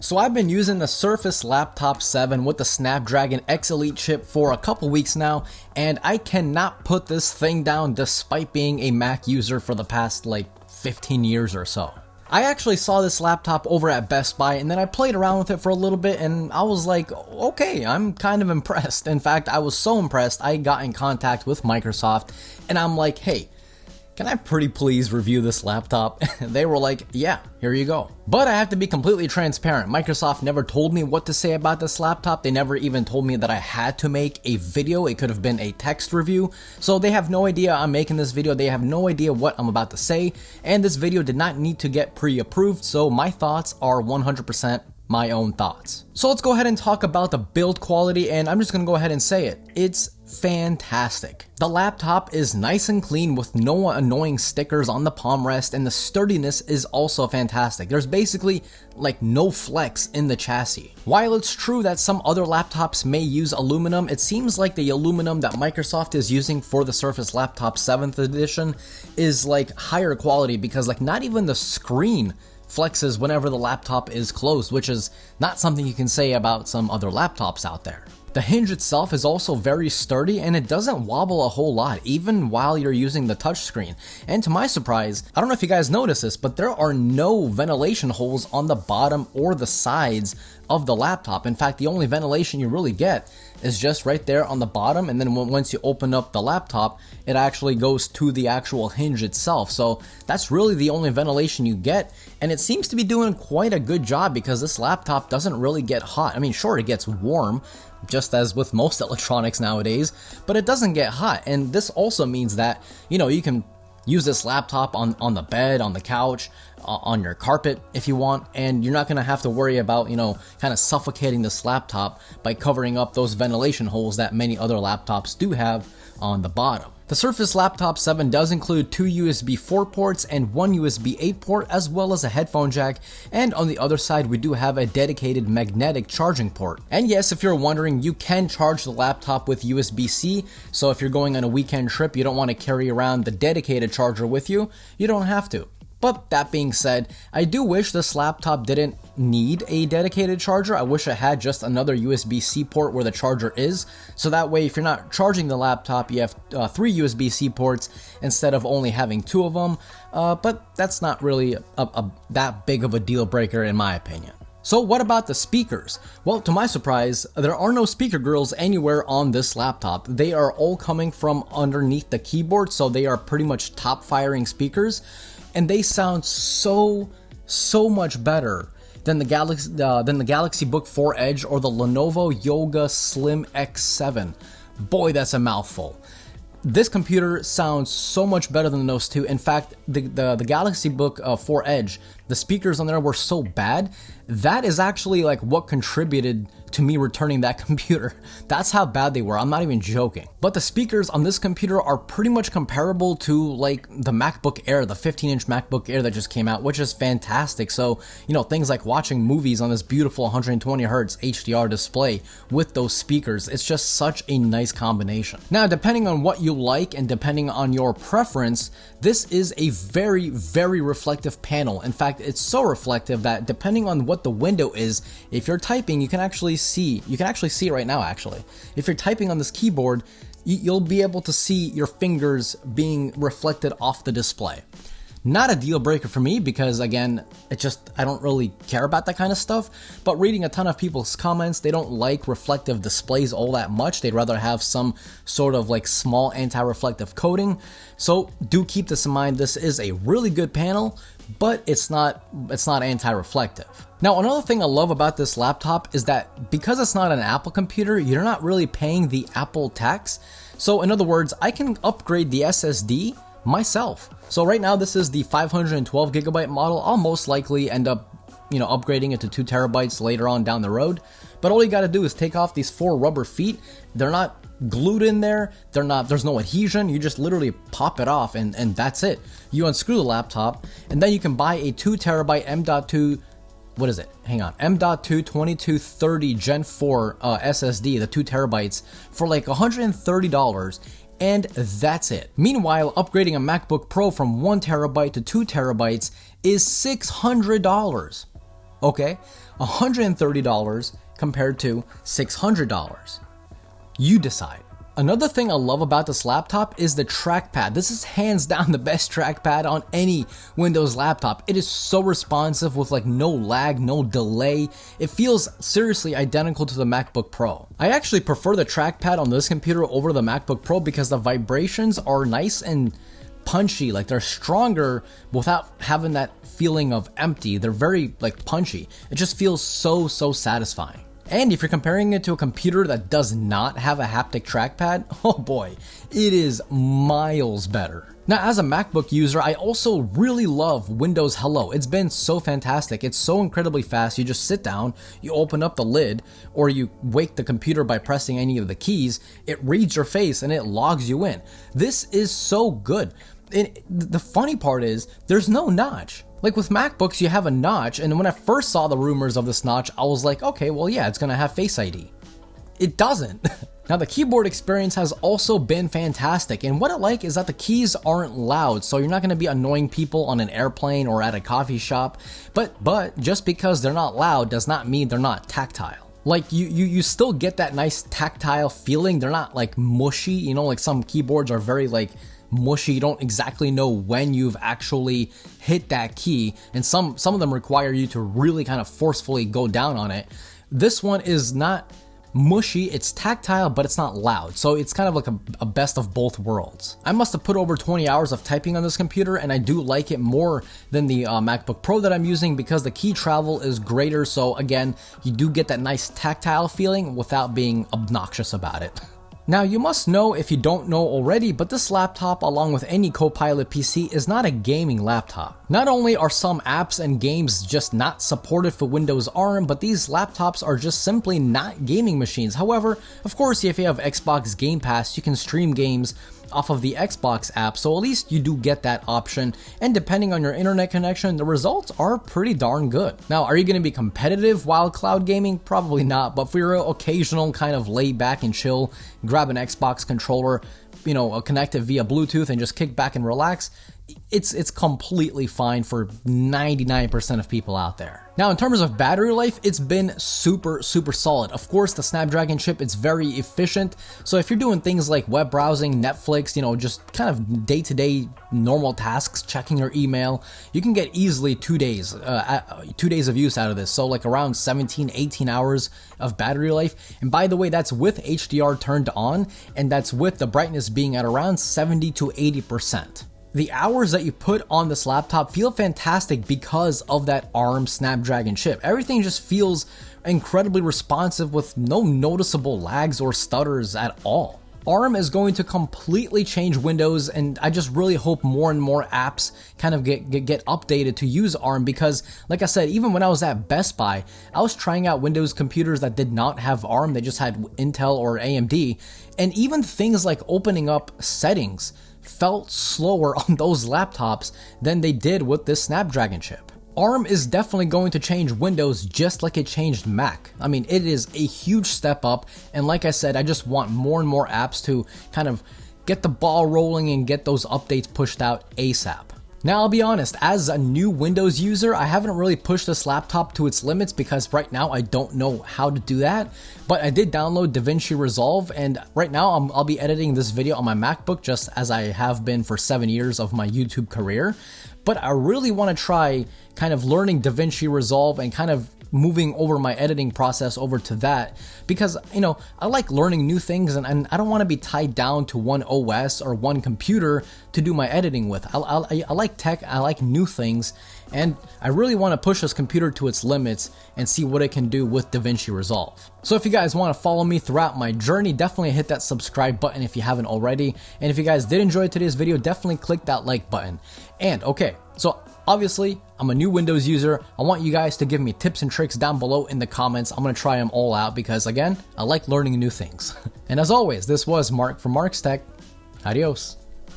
So I've been using the Surface Laptop 7 with the Snapdragon X Elite chip for a couple weeks now, and I cannot put this thing down despite being a Mac user for the past 15 years or so. I actually saw this laptop over at Best Buy, and then I played around with it for a little bit, and I was like, okay, I'm kind of impressed. In fact, I was so impressed, I got in contact with Microsoft, and I'm like, hey, can I pretty please review this laptop? They were like, yeah, here you go. But I have to be completely transparent. Microsoft never told me what to say about this laptop. They never even told me that I had to make a video. It could have been a text review. So they have no idea I'm making this video. They have no idea what I'm about to say. And this video did not need to get pre-approved. So my thoughts are 100% my own thoughts. So let's go ahead and talk about the build quality, and I'm just gonna go ahead and say it. It's fantastic. The laptop is nice and clean with no annoying stickers on the palm rest, and the sturdiness is also fantastic. There's basically no flex in the chassis. While it's true that some other laptops may use aluminum, it seems like the aluminum that Microsoft is using for the Surface Laptop 7th edition is higher quality, because not even the screen flexes whenever the laptop is closed, which is not something you can say about some other laptops out there. The hinge itself is also very sturdy, and it doesn't wobble a whole lot, even while you're using the touchscreen. And to my surprise, I don't know if you guys notice this, but there are no ventilation holes on the bottom or the sides of the laptop. In fact, the only ventilation you really get is just right there on the bottom, and then once you open up the laptop, it actually goes to the actual hinge itself. So that's really the only ventilation you get, and it seems to be doing quite a good job, because this laptop doesn't really get hot. I mean, sure, it gets warm, just as with most electronics nowadays, but it doesn't get hot. And this also means that, you can use this laptop on the bed, on the couch, on your carpet if you want, and you're not going to have to worry about, kind of suffocating this laptop by covering up those ventilation holes that many other laptops do have on the bottom. The Surface Laptop 7 does include 2 USB 4 ports and 1 USB 8 port, as well as a headphone jack, and on the other side we do have a dedicated magnetic charging port. And yes, if you're wondering, you can charge the laptop with USB-C, so if you're going on a weekend trip, you don't want to carry around the dedicated charger with you, you don't have to. But that being said, I do wish this laptop didn't need a dedicated charger. I wish it had just another USB-C port where the charger is, so that way if you're not charging the laptop, you have 3 USB-C ports instead of only having 2 of them, but that's not really that big of a deal breaker in my opinion. So what about the speakers? Well, to my surprise, there are no speaker grills anywhere on this laptop. They are all coming from underneath the keyboard, so they are pretty much top firing speakers. And they sound so much better than the Galaxy Book 4 Edge or the Lenovo Yoga Slim X7. Boy, that's a mouthful. This computer sounds so much better than those two. In fact, the Galaxy Book 4 Edge, the speakers on there were so bad, that is actually what contributed to me returning that computer. That's how bad they were. I'm not even joking. But the speakers on this computer are pretty much comparable to the MacBook Air, the 15-inch MacBook Air that just came out, which is fantastic. So, things like watching movies on this beautiful 120 Hz HDR display with those speakers, it's just such a nice combination. Now, depending on what you like and depending on your preference, this is a very, very reflective panel. In fact, it's so reflective that depending on what the window is, if you're typing, you can actually see it right now actually. If you're typing on this keyboard, you'll be able to see your fingers being reflected off the display. Not a deal breaker for me, because again, I don't really care about that kind of stuff, but reading a ton of people's comments, they don't like reflective displays all that much. They'd rather have some sort of small anti-reflective coating. So do keep this in mind. This is a really good panel, but it's not anti-reflective. Now, another thing I love about this laptop is that because it's not an Apple computer, you're not really paying the Apple tax. So in other words, I can upgrade the SSD myself. So right now this is the 512 gigabyte model. I'll most likely end up upgrading it to 2 terabytes later on down the road. But all you got to do is take off these 4 rubber feet. They're not glued in there. There's no adhesion. You just literally pop it off and that's it. You unscrew the laptop, and then you can buy a 2 terabyte M.2 M.2 2230 Gen 4 SSD, the 2 terabytes, for $130. And that's it. Meanwhile, upgrading a MacBook Pro from 1 terabyte to 2 terabytes is $600. Okay, $130 compared to $600. You decide. Another thing I love about this laptop is the trackpad. This is hands down the best trackpad on any Windows laptop. It is so responsive with like no lag, no delay. It feels seriously identical to the MacBook Pro. I actually prefer the trackpad on this computer over the MacBook Pro because the vibrations are nice and punchy, like they're stronger without having that feeling of empty. They're very like punchy. It just feels so satisfying. And if you're comparing it to a computer that does not have a haptic trackpad, oh boy, it is miles better. Now, as a MacBook user, I also really love Windows Hello. It's been so fantastic. It's so incredibly fast. You just sit down, you open up the lid, or you wake the computer by pressing any of the keys. It reads your face and it logs you in. This is so good. The funny part is there's no notch. Like with MacBooks, you have a notch, and when I first saw the rumors of this notch, I was like, okay, well, yeah, it's gonna have Face ID. It doesn't. Now, the keyboard experience has also been fantastic, and what I like is that the keys aren't loud, so you're not gonna be annoying people on an airplane or at a coffee shop, but just because they're not loud does not mean they're not tactile. Like you still get that nice tactile feeling. They're not like mushy, you know, like some keyboards are very like mushy. You don't exactly know when you've actually hit that key, and some of them require you to really kind of forcefully go down on it. This one is not mushy, it's tactile, but it's not loud, so it's kind of like a best of both worlds. I must have put over 20 hours of typing on this computer, and I do like it more than the MacBook Pro that I'm using because the key travel is greater, so again, you do get that nice tactile feeling without being obnoxious about it. Now, you must know if you don't know already, but this laptop, along with any Copilot PC, is not a gaming laptop. Not only are some apps and games just not supported for Windows ARM, but these laptops are just simply not gaming machines. However, of course, if you have Xbox Game Pass, you can stream games off of the Xbox app, so at least you do get that option, and depending on your internet connection, the results are pretty darn good. Now, are you going to be competitive while cloud gaming? Probably not, but for your occasional kind of lay back and chill, grab an Xbox controller, you know, connect it via Bluetooth and just kick back and relax, it's completely fine for 99% of people out there. Now, in terms of battery life, it's been super solid. Of course, the Snapdragon chip, it's very efficient. So if you're doing things like web browsing, Netflix, you know, just kind of day-to-day normal tasks, checking your email, you can get easily 2 days, 2 days of use out of this. So like around 17-18 hours of battery life. And by the way, that's with HDR turned on, and that's with the brightness being at around 70 to 80%. The hours that you put on this laptop feel fantastic because of that ARM Snapdragon chip. Everything just feels incredibly responsive with no noticeable lags or stutters at all. ARM is going to completely change Windows, and I just really hope more and more apps kind of get updated to use ARM because, like I said, even when I was at Best Buy, I was trying out Windows computers that did not have ARM, they just had Intel or AMD, and even things like opening up settings felt slower on those laptops than they did with this Snapdragon chip. ARM is definitely going to change Windows just like it changed Mac. I mean, it is a huge step up, and like I said, I just want more and more apps to kind of get the ball rolling and get those updates pushed out ASAP. Now, I'll be honest, as a new Windows user, I haven't really pushed this laptop to its limits because right now I don't know how to do that, but I did download DaVinci Resolve, and right now I'll be editing this video on my MacBook just as I have been for 7 years of my YouTube career, but I really want to try kind of learning DaVinci Resolve and kind of moving over my editing process over to that because, you know, I like learning new things and I don't want to be tied down to one OS or one computer to do my editing with. I like tech, I like new things, and I really want to push this computer to its limits and see what it can do with DaVinci Resolve. So if you guys want to follow me throughout my journey, definitely hit that subscribe button if you haven't already. And if you guys did enjoy today's video, definitely click that like button. And okay, so obviously, I'm a new Windows user. I want you guys to give me tips and tricks down below in the comments. I'm going to try them all out because, again, I like learning new things. And as always, this was Mark from Mark's Tech. Adios.